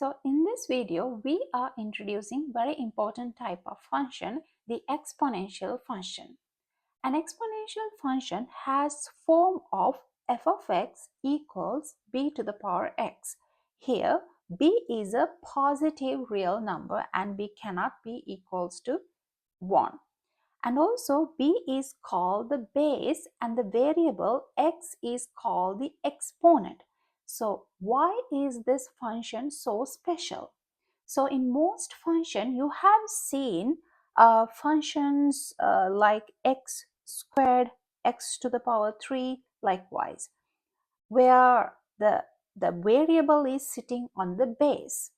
So in this video, we are introducing very important type of function, the exponential function. An exponential function has form of f of x equals b to the power x. Here, b is a positive real number and b cannot be equals to 1. And also b is called the base and the variable x is called the exponent. So why is this function so special? So in most function you have seen functions like x squared, x to the power 3 likewise, where the variable is sitting on the base.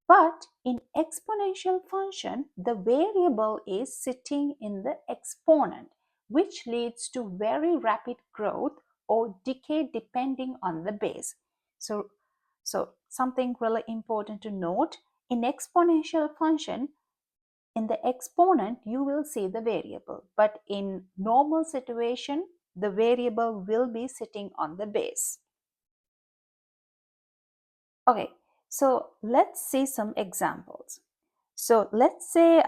But in exponential function, the variable is sitting in the exponent, which leads to very rapid growth or decay depending on the base. So something really important to note, in exponential function, in the exponent, you will see the variable, but in normal situation, the variable will be sitting on the base. Okay, so let's see some examples. So let's say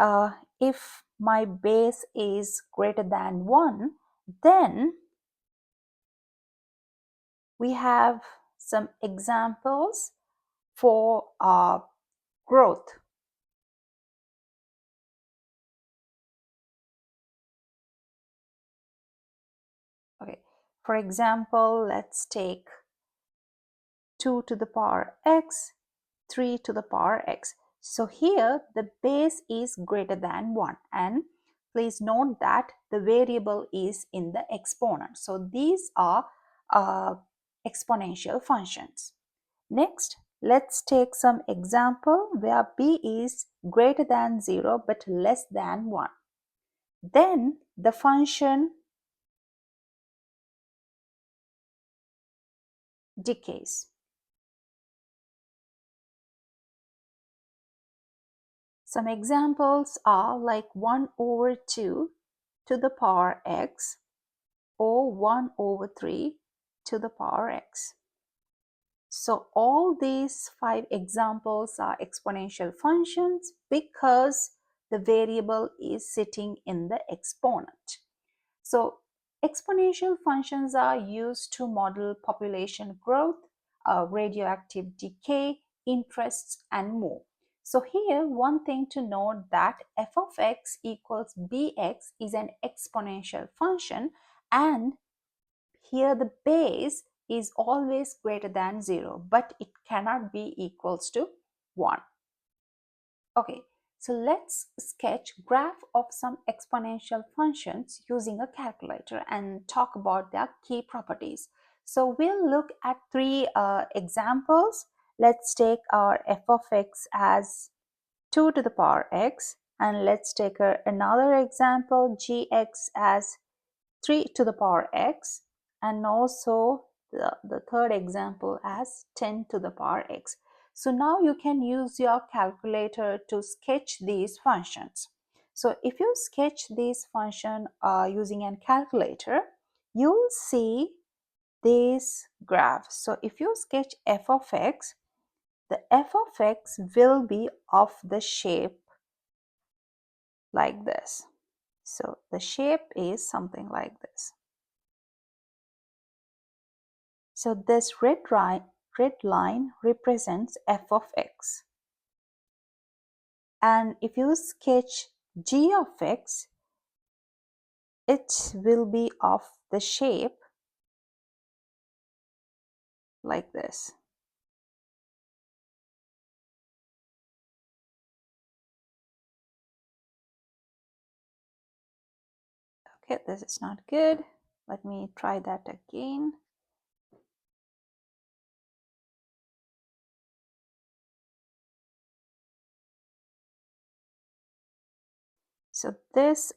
if my base is greater than 1, then we have some examples for growth. Okay, for example, let's take 2 to the power x, 3 to the power x. So here the base is greater than 1, and please note that the variable is in the exponent. So these are exponential functions. Next, let's take some example where b is greater than 0 but less than 1. Then the function decays. Some examples are like 1 over 2 to the power x or 1 over 3 to the power x. So all these 5 examples are exponential functions because the variable is sitting in the exponent. So exponential functions are used to model population growth, radioactive decay, interests, and more. So here one thing to note that f of x equals bx is an exponential function, and here the base is always greater than 0, but it cannot be equals to 1. Okay, so let's sketch graph of some exponential functions using a calculator and talk about their key properties. So we'll look at 3 examples. Let's take our f of x as 2 to the power x, and let's take another example, gx as 3 to the power x, and also the third example as 10 to the power x. So now you can use your calculator to sketch these functions. So if you sketch this function using a calculator, you'll see this graph. So if you sketch f of x, the f of x will be of the shape like this. So the shape is something like this. So this red line represents f of x. And if you sketch g of x, it will be of the shape like this. Okay, this is not good. Let me try that again. So this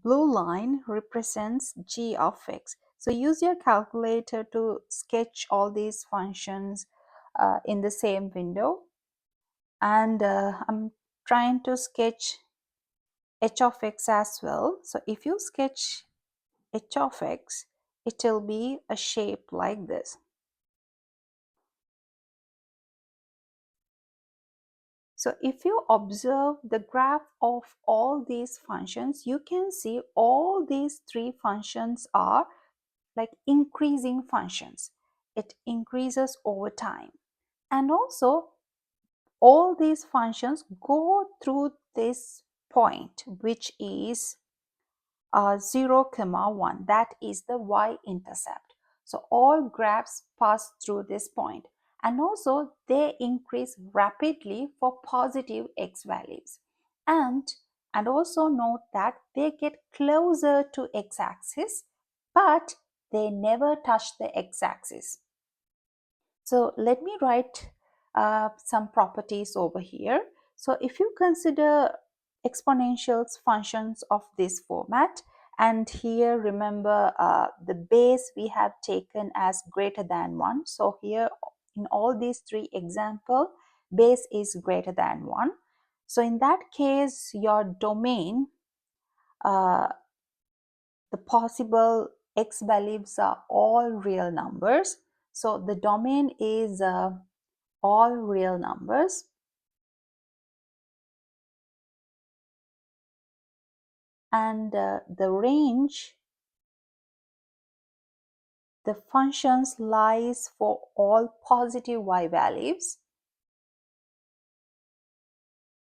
blue line represents g of x. So use your calculator to sketch all these functions in the same window. And I'm trying to sketch h of x as well. So if you sketch h of x, it will be a shape like this. So if you observe the graph of all these functions, you can see all these three functions are like increasing functions. It increases over time. And also all these functions go through this point, which is 0, comma 1. That is the y-intercept. So all graphs pass through this point, and also they increase rapidly for positive x values. And also note that they get closer to x-axis, but they never touch the x-axis. So let me write some properties over here. So if you consider exponentials functions of this format, and here remember the base we have taken as greater than 1. So here in all these three examples, base is greater than 1. So in that case, your domain, the possible x values are all real numbers. So the domain is all real numbers, and the range the functions lies for all positive y values.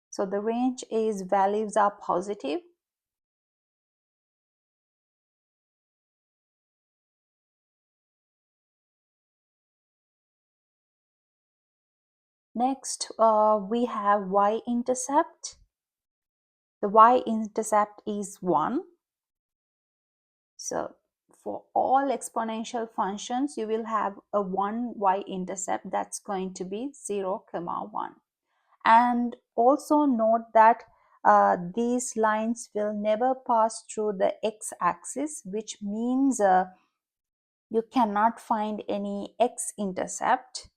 So the range is values are positive. Next, we have y-intercept. The y-intercept is 1. So for all exponential functions, you will have a 1 y-intercept that's going to be 0, comma 1. And also note that these lines will never pass through the x-axis, which means you cannot find any x-intercept.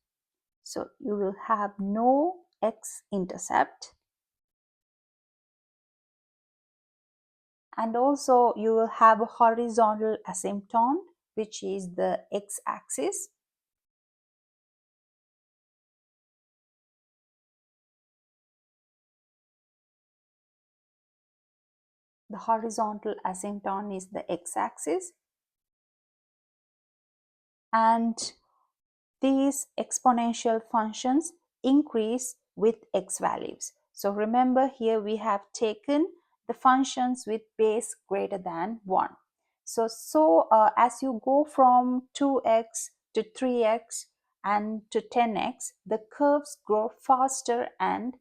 So you will have no x-intercept. And also you will have a horizontal asymptote, which is the x-axis. The horizontal asymptote is the x-axis. And these exponential functions increase with x values. So remember, here we have taken the functions with base greater than 1. So as you go from 2x to 3x and to 10x, the curves grow faster and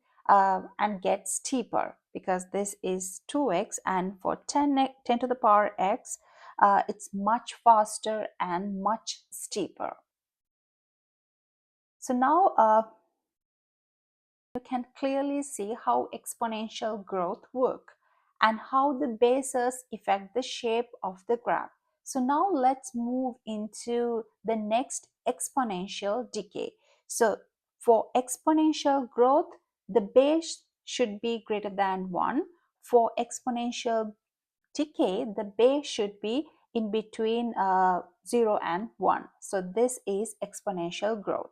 get steeper, because this is 2x, and for 10 to the power x, it's much faster and much steeper. So now you can clearly see how exponential growth work and how the bases affect the shape of the graph. So now let's move into the next, exponential decay. So for exponential growth, the base should be greater than 1. For exponential decay, the base should be in between 0 and 1. So this is exponential growth.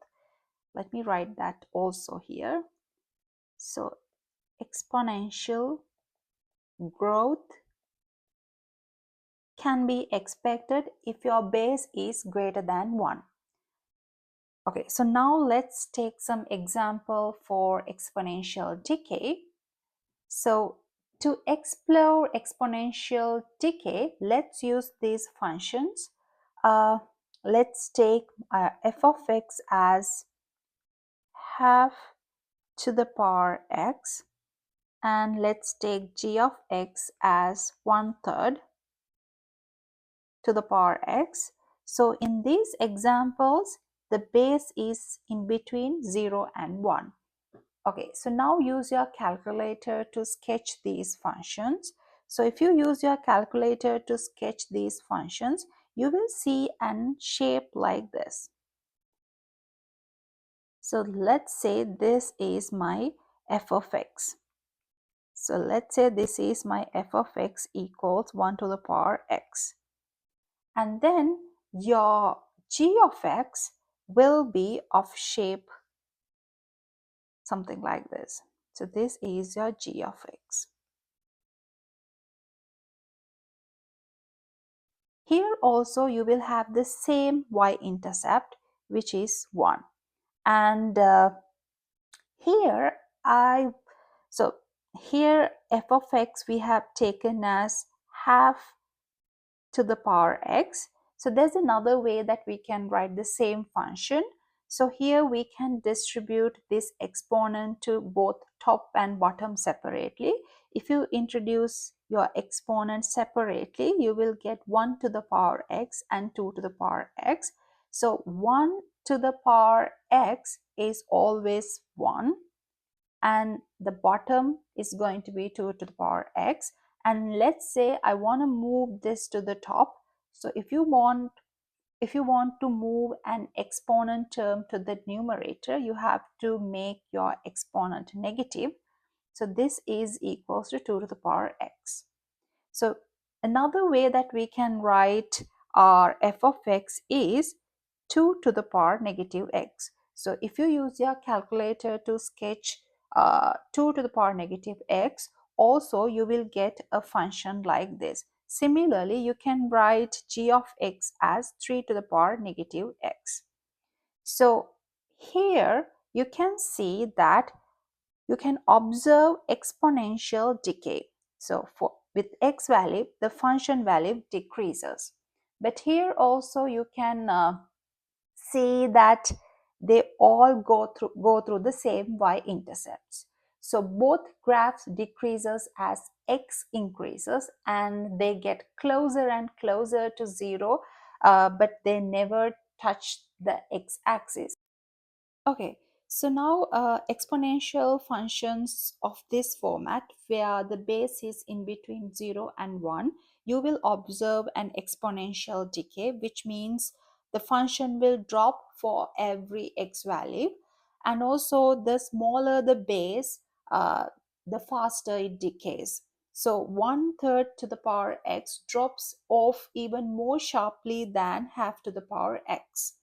Let me write that also here. So exponential growth can be expected if your base is greater than 1. Okay, so now let's take some example for exponential decay. So to explore exponential decay, let's use these functions. Let's take f of x as half to the power x, and let's take g of x as 1/3 to the power x. So in these examples, the base is in between 0 and 1. Okay, so now use your calculator to sketch these functions. So if you use your calculator to sketch these functions, you will see an shape like this. So let's say this is my f of x. So let's say this is my f of x equals 1 to the power x. And then your g of x will be of shape something like this. So this is your g of x. Here also you will have the same y-intercept, which is 1. And here I, so here f of x we have taken as half to the power x. So there's another way that we can write the same function. So here we can distribute this exponent to both top and bottom separately. If you introduce your exponent separately, you will get 1 to the power x and 2 to the power x. So 1 to the power x is always 1, and the bottom is going to be 2 to the power x. And let's say I want to move this to the top. So if you want to move an exponent term to the numerator, you have to make your exponent negative. So this is equals to 2 to the power x. So another way that we can write our f of x is 2 to the power negative x. So if you use your calculator to sketch 2 to the power negative x, also you will get a function like this. Similarly, you can write g of x as 3 to the power negative x. So here you can see that you can observe exponential decay. So with x value, the function value decreases. But here also you can see that they all go through the same y-intercepts. So both graphs decreases as x increases, and they get closer and closer to 0, but they never touch the x-axis. Okay, so now exponential functions of this format, where the base is in between 0 and 1, you will observe an exponential decay, which means the function will drop for every x value. And also, the smaller the base, the faster it decays. So 1/3 to the power x drops off even more sharply than half to the power x.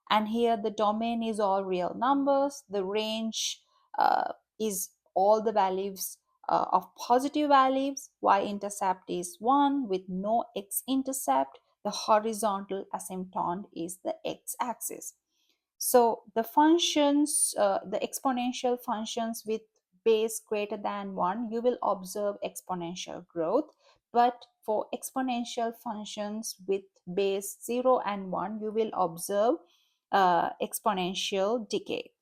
And here the domain is all real numbers. The range is all the values of positive values. Y-intercept is 1 with no x-intercept. The horizontal asymptote is the x-axis. So the functions, the exponential functions with base greater than 1, you will observe exponential growth. But for exponential functions with base 0 and 1, you will observe exponential decay.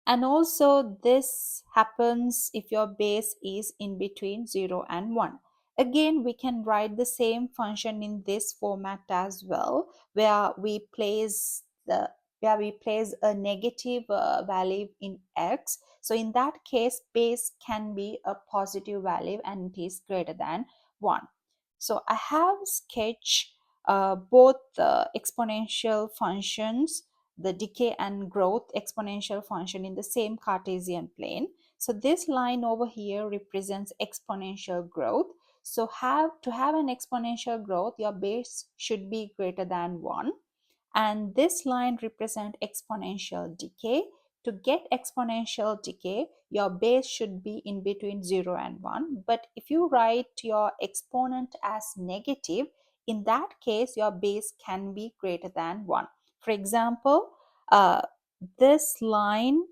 And also this happens if your base is in between 0 and 1. Again, we can write the same function in this format as well, where we place a negative value in x. So in that case, base can be a positive value and it is greater than 1. So I have sketched both the exponential functions, the decay and growth exponential function, in the same Cartesian plane. So this line over here represents exponential growth. So to have an exponential growth, your base should be greater than 1. And this line represents exponential decay. To get exponential decay, your base should be in between 0 and 1. But if you write your exponent as negative, in that case, your base can be greater than 1. For example, uh, this line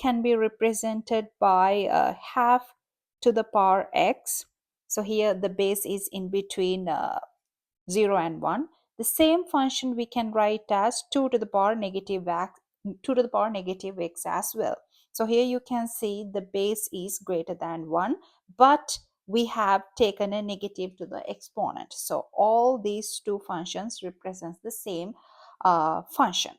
can be represented by half to the power x. So here the base is in between 0 and 1. The same function we can write as 2 to the power negative x, 2 to the power negative x as well. So here you can see the base is greater than 1, but we have taken a negative to the exponent. So all these two functions represent the same function.